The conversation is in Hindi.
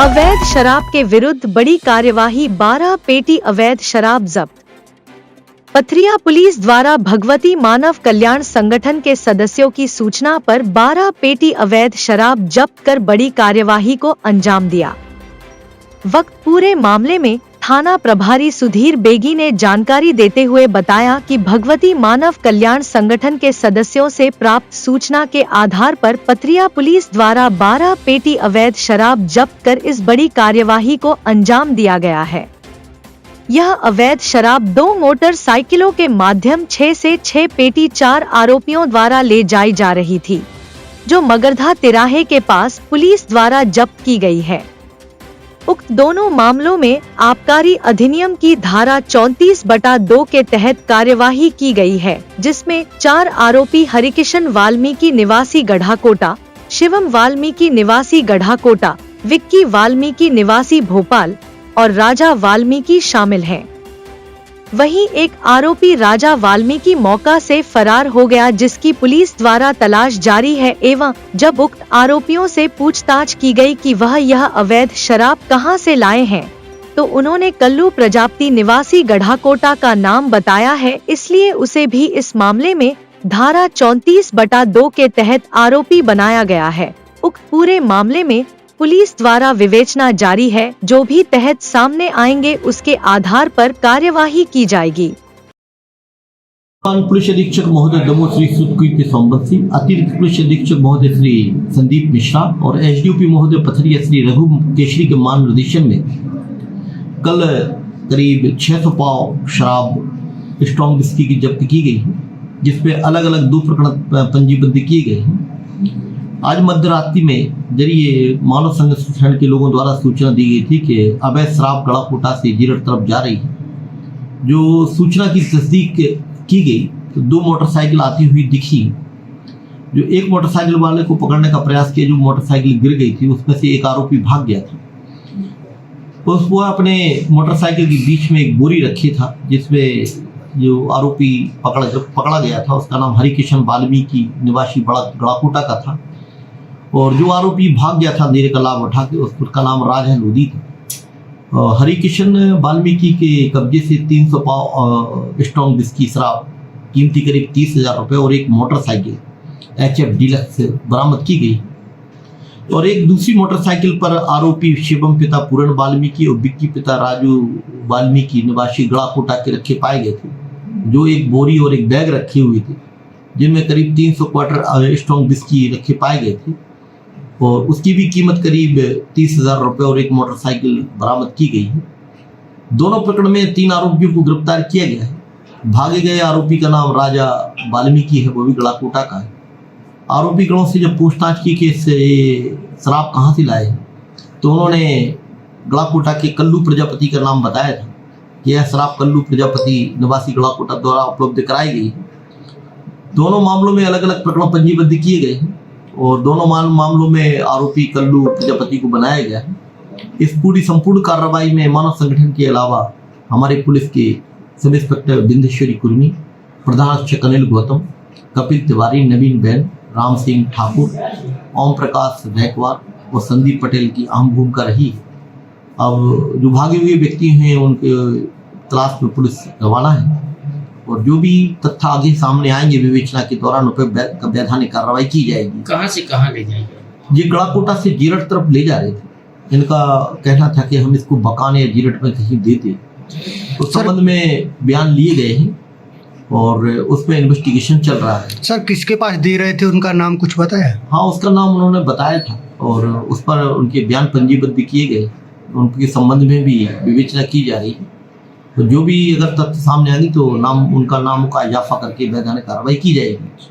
अवैध शराब के विरुद्ध बड़ी कार्यवाही, 12 पेटी अवैध शराब जब्त। पथरिया पुलिस द्वारा भगवती मानव कल्याण संगठन के सदस्यों की सूचना पर 12 पेटी अवैध शराब जब्त कर बड़ी कार्यवाही को अंजाम दिया। वक्त पूरे मामले में थाना प्रभारी सुधीर बेगी ने जानकारी देते हुए बताया कि भगवती मानव कल्याण संगठन के सदस्यों से प्राप्त सूचना के आधार पर पथरिया पुलिस द्वारा 12 पेटी अवैध शराब जब्त कर इस बड़ी कार्यवाही को अंजाम दिया गया है। यह अवैध शराब 2 मोटरसाइकिलों के माध्यम 6 से 6 पेटी 4 आरोपियों द्वारा ले जाई जा रही थी, जो मगरधा तिराहे के पास पुलिस द्वारा जब्त की गई है। उक्त दोनों मामलों में आबकारी अधिनियम की धारा 34/2 के तहत कार्यवाही की गई है, जिसमें 4 आरोपी हरिकिशन वाल्मीकि निवासी गढ़ाकोटा, शिवम वाल्मीकि निवासी गढ़ाकोटा, विक्की वाल्मीकि निवासी भोपाल और राजा वाल्मीकि शामिल हैं। वहीं एक आरोपी राजा वाल्मीकि मौका से फरार हो गया, जिसकी पुलिस द्वारा तलाश जारी है। एवं जब उक्त आरोपियों से पूछताछ की गई कि वह यह अवैध शराब कहां से लाए हैं, तो उन्होंने कल्लू प्रजापति निवासी गढ़ाकोटा का नाम बताया है, इसलिए उसे भी इस मामले में धारा 34/2 के तहत आरोपी बनाया गया है। उक्त पूरे मामले में पुलिस द्वारा विवेचना जारी है। जो भी तहत सामने आएंगे उसके आधार पर कार्यवाही की जाएगी। पुलिस अधीक्षक महोदय दमोह श्री सुखकीर्ति सोमवंत सिंह, अतिरिक्त पुलिस अधीक्षक महोदय श्री संदीप मिश्रा और एसडीओपी महोदय पथरिया श्री रघु केशरी के मार्गदर्शन में कल करीब 600 पाव शराब स्ट्रॉन्ग विस्की की जब्त की गई है, जिसपे अलग अलग 2 प्रकरण पंजीबद्ध किए गए हैं। आज मध्य रात्रि में जरिए मानव संगठन के लोगों द्वारा सूचना दी गई थी कि अवैध शराब गढ़ाकोटा से जीरट तरफ जा रही है। जो सूचना की तस्दीक की गई तो 2 मोटरसाइकिल आती हुई दिखी। जो एक मोटरसाइकिल वाले को पकड़ने का प्रयास किया, जो मोटरसाइकिल गिर गई थी, उसमें से एक आरोपी भाग गया था। उसको अपने मोटरसाइकिल के बीच में एक बोरी रखी था, जिसमें जो आरोपी पकड़ा गया था उसका नाम हरिकिशन वाल्मीकि निवासी गढ़ाकोटा का था, और जो आरोपी भाग गया था अंधेरे का लाभ उठा के, उसका नाम राजा लोधी था। हरिकिशन वाल्मीकि के कब्जे से 300 पाव स्ट्रॉन्ग विस्की शराब कीमती करीब 30,000 रुपये और एक मोटरसाइकिल HF डीलक्स बरामद की गई। और एक दूसरी मोटरसाइकिल पर आरोपी शिवम पिता पूरण वाल्मीकि और विक्की पिता राजू वाल्मीकि निवासी गढ़ाकोटा के रखे पाए गए थे, जो एक बोरी और एक बैग रखी हुई थी, जिनमें करीब 300 क्वार्टर स्ट्रॉन्ग विस्की रखे पाए गए थे, और उसकी भी कीमत करीब 30,000 रुपये और एक मोटरसाइकिल बरामद की गई है। दोनों प्रकरण में 3 आरोपियों को गिरफ्तार किया गया है। भागे गए आरोपी का नाम राजा वाल्मीकि है, वो भी गढ़ाकोटा का है। आरोपी गणों से जब पूछताछ की कि शराब कहाँ से लाए, तो उन्होंने गढ़ाकोटा के कल्लू प्रजापति का नाम बताया था कि यह शराब कल्लू प्रजापति निवासी गढ़ाकोटा द्वारा उपलब्ध कराई गई है। दोनों मामलों में अलग अलग प्रकरण पंजीबद्ध किए गए हैं और दोनों मामलों में आरोपी कल्लू प्रजापति को बनाया गया है। इस पूरी संपूर्ण कार्रवाई में मानव संगठन के अलावा हमारे पुलिस के सब इंस्पेक्टर बिंदेश्वरी कुर्मी, प्रधान शिक्षक अनिल गौतम, कपिल तिवारी, नवीन बैन, राम सिंह ठाकुर, ओम प्रकाश गायकवाड़ और संदीप पटेल की अहम भूमिका रही। अब जो भागे हुए व्यक्ति हैं उनके तलाश में पुलिस रवाना है, और जो भी तथ्य आगे सामने आएंगे विवेचना के दौरान उन पर वैधानिक कार्रवाई की जाएगी। कहाँ से कहाँ ले जाएंगे? ये गढ़ाकोटा से जीरट तरफ ले जा रहे थे। इनका कहना था कि हम इसको बकाने या जीरट में कहीं देते। उस संबंध में बयान लिए गए हैं और उसमें इन्वेस्टिगेशन चल रहा है। सर, किसके पास दे रहे थे, उनका नाम कुछ बताया? हाँ, उसका नाम उन्होंने बताया था और उस पर उनके बयान पंजीबद्ध किए गए। उनके संबंध में भी विवेचना की जा रही है। तो जो भी अगर तथ्य सामने आएंगे तो उनका नाम का इजाफा करके वैधानिक कार्रवाई की जाएगी।